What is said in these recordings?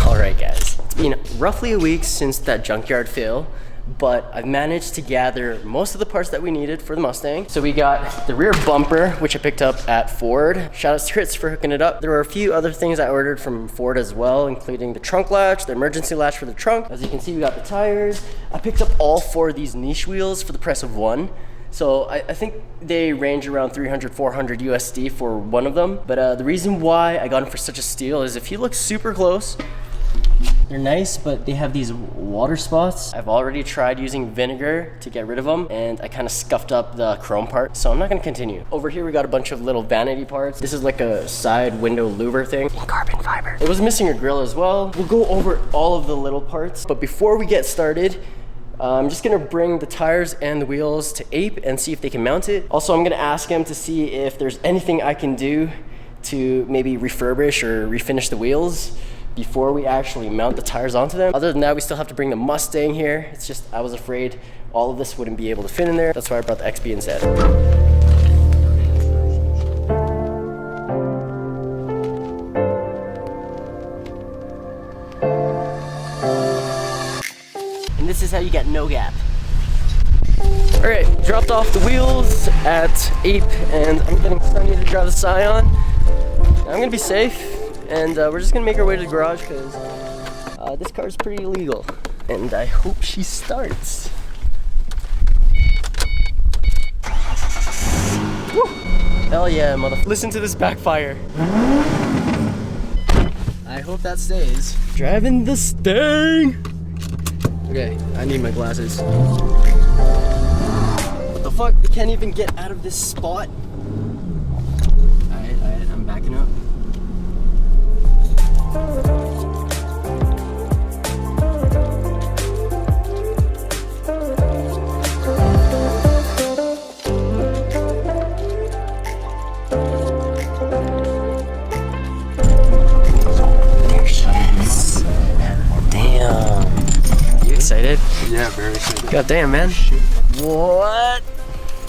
Alright guys, it's been roughly a week since that junkyard fail, but I've managed to gather most of the parts that we needed for the Mustang. So we got the rear bumper, which I picked up at Ford. Shout out to Chris for hooking it up. There were a few other things I ordered from Ford as well, including the trunk latch, the emergency latch for the trunk. As you can see, we got the tires. I picked up all 4 of these niche wheels for the price of one. So I think they range around 300, 400 USD for one of them. But the reason why I got them for such a steal is if you look super close, they're nice, but they have these water spots. I've already tried using vinegar to get rid of them, and I kind of scuffed up the chrome part, so I'm not gonna continue. Over here, we got a bunch of little vanity parts. This is like a side window louver thing in carbon fiber. It was missing a grill as well. We'll go over all of the little parts, but before we get started, I'm just gonna bring the tires and the wheels to Ape and see if they can mount it. Also, I'm gonna ask him to see if there's anything I can do to maybe refurbish or refinish the wheels before we actually mount the tires onto them. Other than that, we still have to bring the Mustang here. It's just, I was afraid all of this wouldn't be able to fit in there. That's why I brought the XB instead. And this is how you get no gap. All right, dropped off the wheels at Ape, and I'm getting Sunny to drive the Scion. I'm gonna be safe. And we're just gonna make our way to the garage because this car is pretty illegal. And I hope she starts. Woo! Hell yeah, motherfucker. Listen to this backfire. I hope that stays. Driving the Stang! Okay, I need my glasses. What the fuck? We can't even get out of this spot. Alright, I'm backing up. Damn. You excited? Yeah, very excited. God damn, man. What?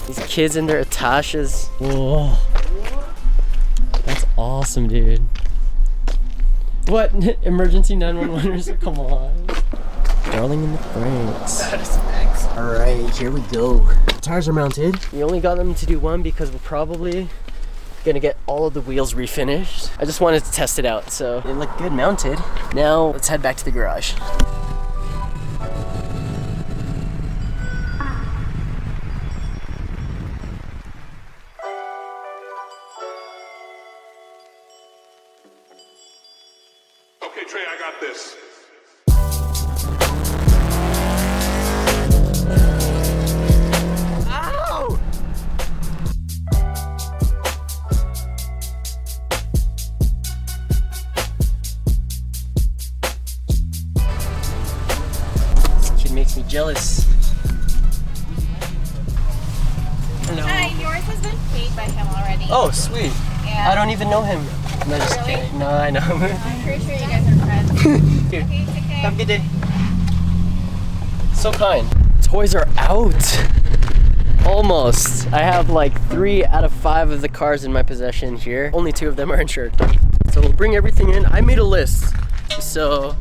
These kids in their attaches. Whoa. That's awesome, dude. What? Emergency 911ers? Come on. Darling in the Franks. Alright, here we go. The tires are mounted. We only got them to do one because we're probably gonna get all of the wheels refinished. I just wanted to test it out, so they look good mounted. Now, let's head back to the garage. Okay, Trey, I got this. Ow! This kid makes me jealous. Hello. Hi, yours has been paid by him already. Oh, sweet. Yeah. I don't even know him. No, just Really? kidding. No, I know. I'm pretty sure you guys are friends. Here. Okay, take care. Have a good day. So kind. Toys are out. Almost. I have like 3 out of 5 of the cars in my possession here. Only 2 of them are insured. So we'll bring everything in. I made a list. So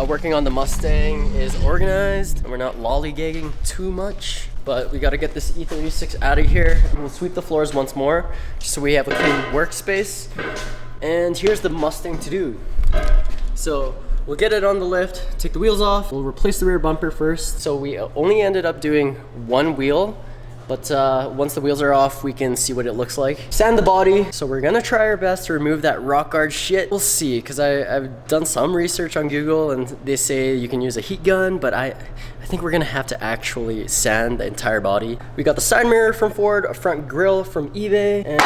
working on the Mustang is organized and we're not lollygagging too much. But we got to get this E36 out of here. We'll sweep the floors once more just so we have a clean workspace. And here's the Mustang to do. So we'll get it on the lift, take the wheels off. We'll replace the rear bumper first. So we only ended up doing one wheel, but once the wheels are off, we can see what it looks like. Sand the body. So we're gonna try our best to remove that rock guard shit. We'll see, because I've done some research on Google and they say you can use a heat gun, but I think we're gonna have to actually sand the entire body. We got the side mirror from Ford, a front grille from eBay, and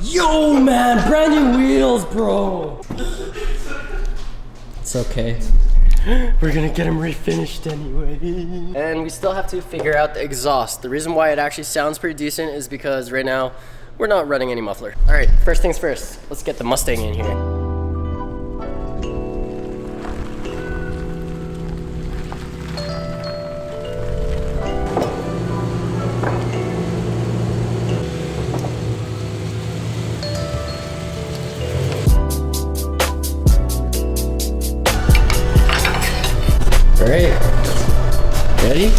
yo, man, brand new wheels, bro. It's okay. We're gonna get them refinished anyway. And we still have to figure out the exhaust. The reason why it actually sounds pretty decent is because right now we're not running any muffler. All right, first things first, let's get the Mustang in here. All right. Ready?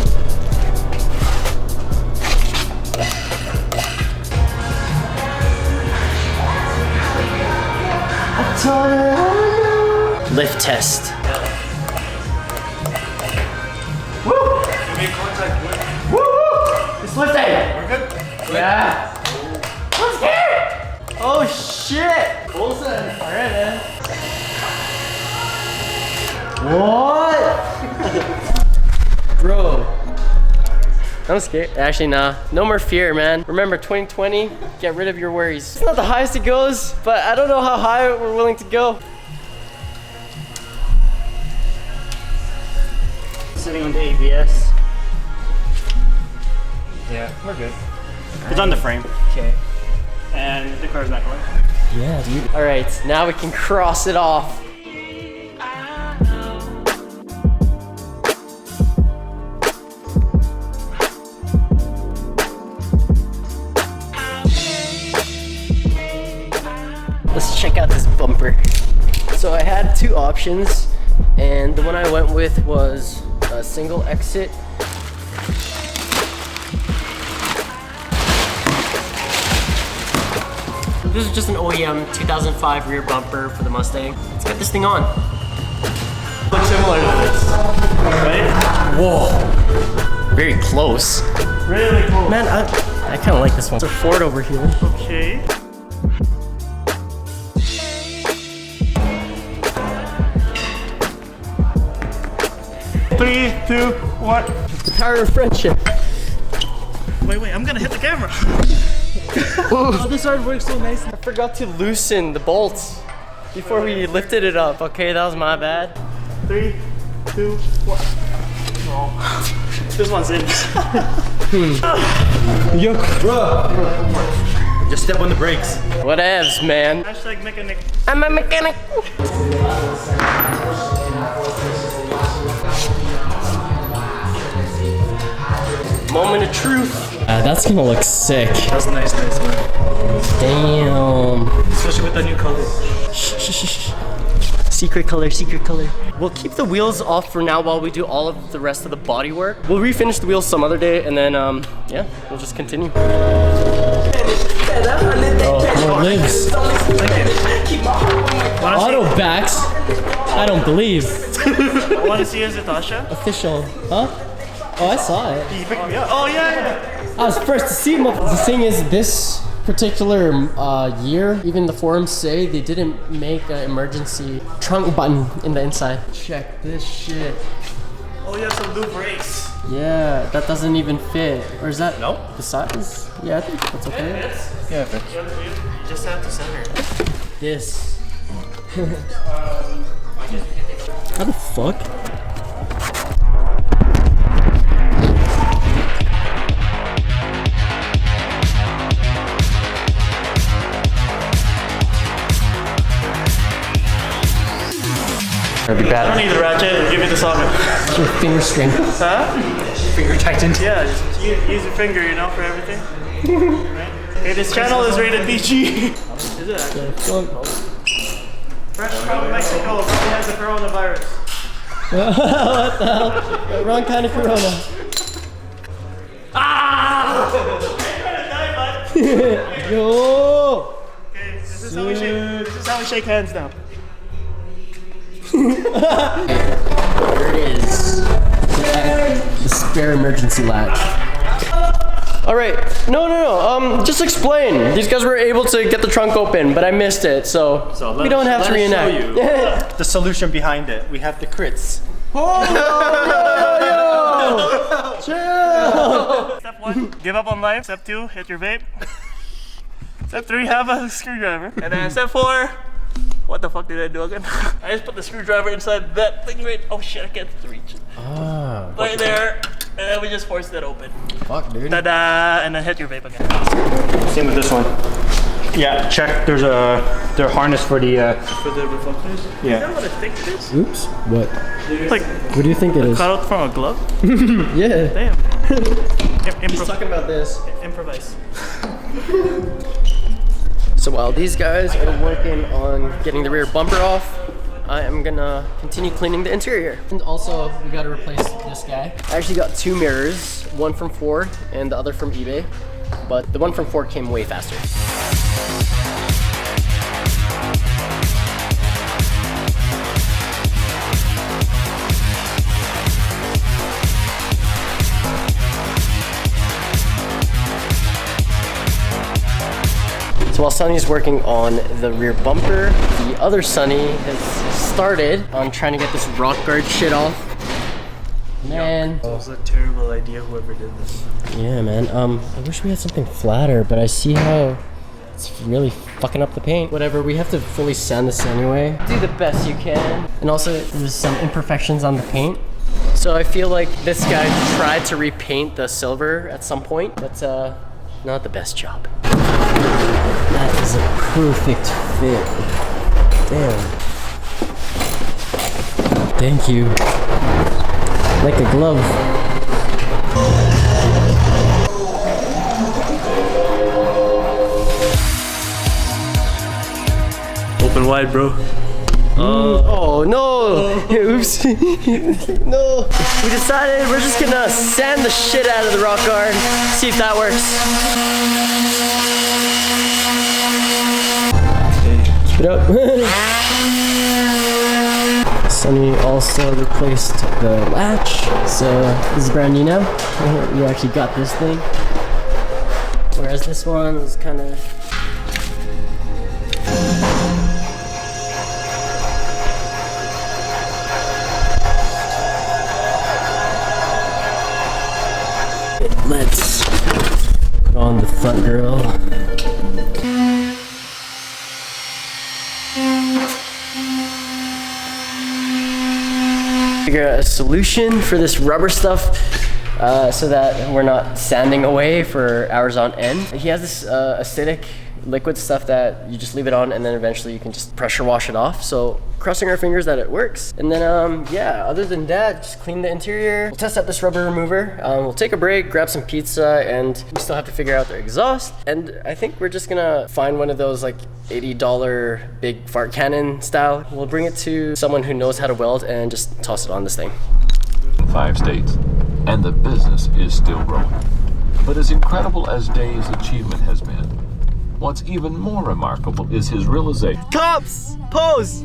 Lift test. Woo! You made contact with. Woo! Woo! It's lifting! We're good? Yeah! I'm scared! Oh shit! Bullseye. Alright, man. What? Bro. I'm scared. Actually, nah. No more fear, man. Remember, 2020, get rid of your worries. It's not the highest it goes, but I don't know how high we're willing to go. Sitting on the ABS. Yeah, we're good. It's on the frame. Okay. And the car's not going. Yeah, dude. All right, now we can cross it off. Let's check out this bumper. So I had two options, and the one I went with was a single exit. This is just an OEM 2005 rear bumper for the Mustang. Let's get this thing on. Looks similar to this. Right? Whoa. Very close. Really cool. Man, I kind of like this one. There's a Ford over here. Okay. 3, 2, 1. The power of friendship. Wait, I'm gonna hit the camera. Oh, this side works so nice. I forgot to loosen the bolts before we lifted it up. Okay, that was my bad. 3, 2, 1. Oh. This one's in. Yo, bro. Just step on the brakes. Whatevs, man. Hashtag mechanic. I'm a mechanic. Moment of truth. That's gonna look sick. That's nice, man. Damn. Especially with the new color. Secret color, secret color. We'll keep the wheels off for now while we do all of the rest of the body work. We'll refinish the wheels some other day, and then, yeah, we'll just continue. Oh, it lives. Auto backs. I don't believe. Want to see his Natasha? Official, huh? Oh, I saw it. He picked me up. Oh, yeah. I was first to see him. The thing is, this particular year, even the forums say they didn't make an emergency trunk button in the inside. Check this shit. Oh, you have some new brakes. Yeah, that doesn't even fit. Or is that No. the size? Yeah, I think that's okay. Yeah, it fits. You just have to center. This. How the fuck? That'd be I don't bad. need the ratchet. Give me the socket. Your finger string. Huh? Finger tightened. Yeah, just use your finger, you know, for everything. Right? Okay, this channel is rated PG. Is it actually? Fresh from Mexico, probably has the coronavirus. What the hell? Wrong kind of corona. Ah! Yo! Okay, this is how we shake hands now. There it is. The spare emergency latch. All right. No. Just explain. These guys were able to get the trunk open, but I missed it, so we don't have to reenact. The solution behind it. We have the crits. Chill. Step 1, give up on life. Step 2, hit your vape. Step 3, have a screwdriver. And then step 4, what the fuck did I do again? I just put the screwdriver inside that thing right. Oh shit, I can't reach it. Ah, Right there. And then we just forced it open. fuck, dude. Ta-da! And then hit your vape again. Same with this one. Yeah, check. There's their harness for the. For the reflectors? Is Yeah. that what I think it is? Oops. What? Like, What do you think it is? cut out from a glove? Yeah. Damn. He's talking about this. Improvise. So while these guys are working on getting the rear bumper off, I am gonna continue cleaning the interior. And also, we gotta replace this guy. I actually got 2 mirrors, one from Ford and the other from eBay, but the one from Ford came way faster. So while Sunny's working on the rear bumper, the other Sunny has started on trying to get this rock guard shit off. Man. That was a terrible idea, whoever did this. Yeah, man. I wish we had something flatter, but I see how it's really fucking up the paint. Whatever, we have to fully sand this anyway. Do the best you can. And also, there's some imperfections on the paint. So I feel like this guy tried to repaint the silver at some point, but not the best job. That is a perfect fit. Damn. Thank you. Like a glove. Open wide, bro. Oh no! Oops. No. We decided we're just gonna sand the shit out of the rock guard. See if that works. Keep it up. Sunny also replaced the latch. So this is brand new now. We actually got this thing. Whereas this one was kind of. Let's put on the front grille. Figure out a solution for this rubber stuff so that we're not sanding away for hours on end. He has this acidic liquid stuff that you just leave it on and then eventually you can just pressure wash it off. So crossing our fingers that it works. And then yeah, other than that, just clean the interior. We'll test out this rubber remover. We'll take a break, grab some pizza, and we still have to figure out the exhaust. And I think we're just gonna find one of those like $80 big fart cannon style. We'll bring it to someone who knows how to weld and just toss it on this thing. 5 states, and the business is still growing. But as incredible as Dave's achievement has been, what's even more remarkable is his realization. Cops! Pose!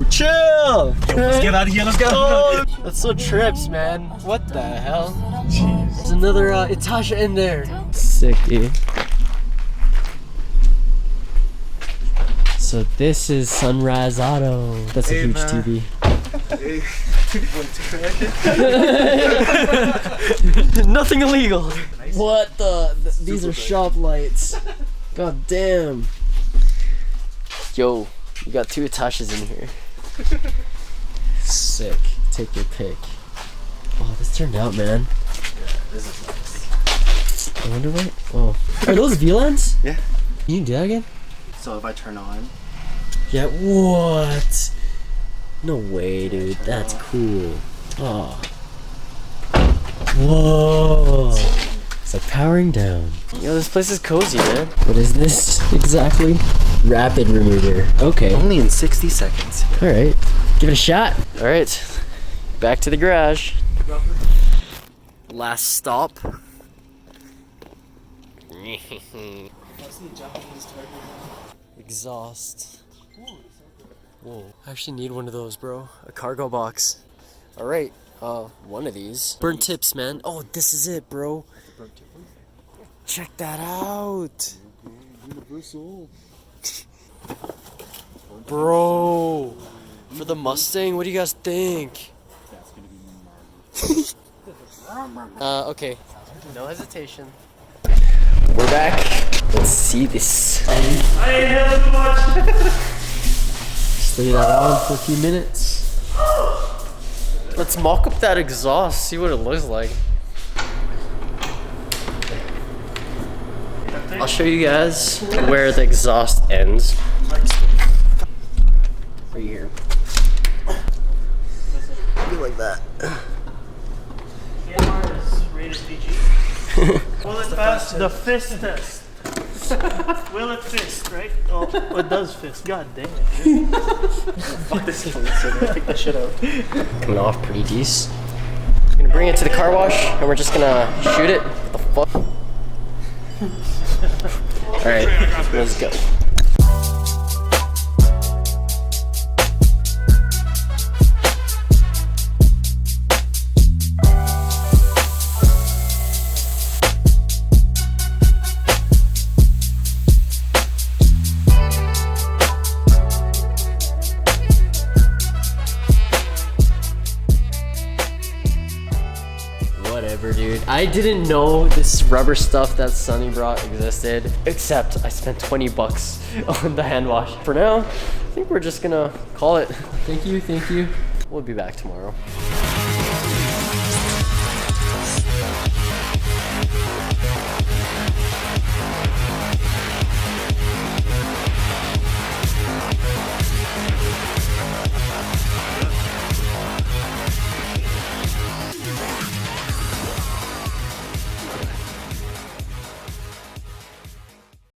Chill! Let's get out of here, let's go! Oh, that's so trips, man. What the hell? Jeez. There's another Itasha in there. Sick, dude. So this is Sunrise Auto. That's a huge TV. Nothing illegal. What the? These are shop lights. God damn. Yo, you got 2 Itashas in here. Sick. Take your pick. Oh, this turned out, man. Yeah, this is nice. I wonder what. Oh, are those VLANs? Yeah. Can you do that again? So if I turn on. Yeah. What? No way, dude. That's cool. Oh. Whoa. It's like powering down. Yo, this place is cozy, man. What is this exactly? Rapid remover. Okay. Only in 60 seconds. All right. Give it a shot. All right. Back to the garage. Last stop. Exhaust. Whoa. I actually need one of those, bro. A cargo box. All right. One of these. Burnt tips, man. Oh, this is it, bro. Check that out. Universal. Bro. For the Mustang, what do you guys think? That's gonna be marvelous. Okay. No hesitation. We're back. Let's see this. I ain't having too much. Just leave that on for a few minutes. Let's mock up that exhaust, see what it looks like. I'll show you guys where the exhaust ends. Right here. Be like that. AMR is rated PG. Will it pass the fist test? Will it fist, right? Oh, it does fist. God damn it. Dude. Fuck this thing. So take that shit out. Coming off pretty decent. Just gonna bring it to the car wash and we're just gonna shoot it. What the fuck? Alright, let's go. Whatever, dude. I didn't know this rubber stuff that Sunny brought existed, except I spent 20 bucks on the hand wash. For now, I think we're just gonna call it. Thank you, thank you. We'll be back tomorrow.